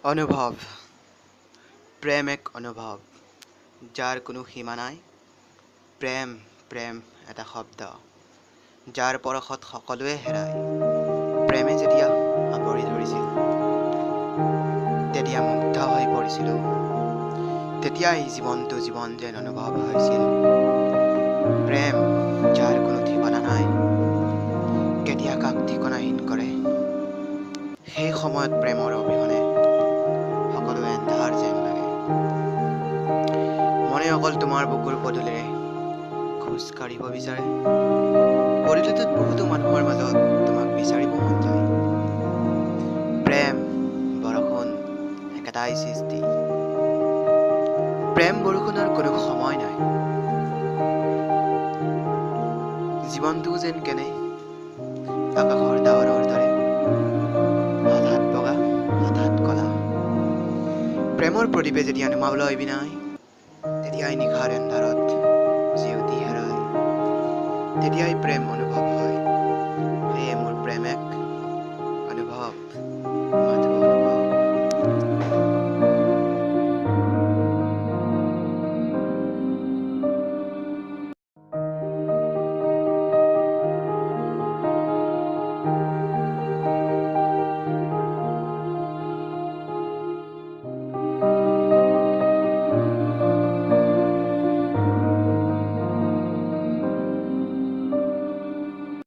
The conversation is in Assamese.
অনুভৱ প্ৰেম এক অনুভৱ যাৰ কোনো সীমা নাই প্ৰেম প্ৰেম এটা শব্দ যাৰ পৰশত সকলোৱে হেৰায় প্ৰেমে যেতিয়া আৱৰি ধৰিছিল তেতিয়া মুগ্ধ হৈ পৰিছিলোঁ তেতিয়াই জীৱনটো জীৱন যেন অনুভৱ হৈছিল প্ৰেম যাৰ কোনো ঠিকনা নাই কেতিয়া কাক ঠিকনাহীন কৰে সেই সময়ত প্ৰেমৰ অবিহনে সকলো এন্ধাৰ যেন লাগে মনে অকল তোমাৰ বুকুৰ পদূলিৰে খোজ কাঢ়িব বিচাৰে পদূলিটোত বহুতো মানুহৰ মাজত তোমাক বিচাৰিব মন যায় প্ৰেম বৰষুণ একেটাই সৃষ্টি প্ৰেম বৰষুণৰ কোনো সময় নাই জীৱনটো যেন কেনে আকাশৰ ডাৱৰৰ দৰে হঠাৎ বগা হঠাৎ কলা প্ৰেমৰ প্ৰদীপে যেতিয়া নুমাবলৈ বিনাই তেতিয়াই নিশাৰ এন্ধাৰত জেউতি হেৰায় তেতিয়াই প্ৰেম অনুভৱ হয় সেয়ে মোৰ প্ৰেম এক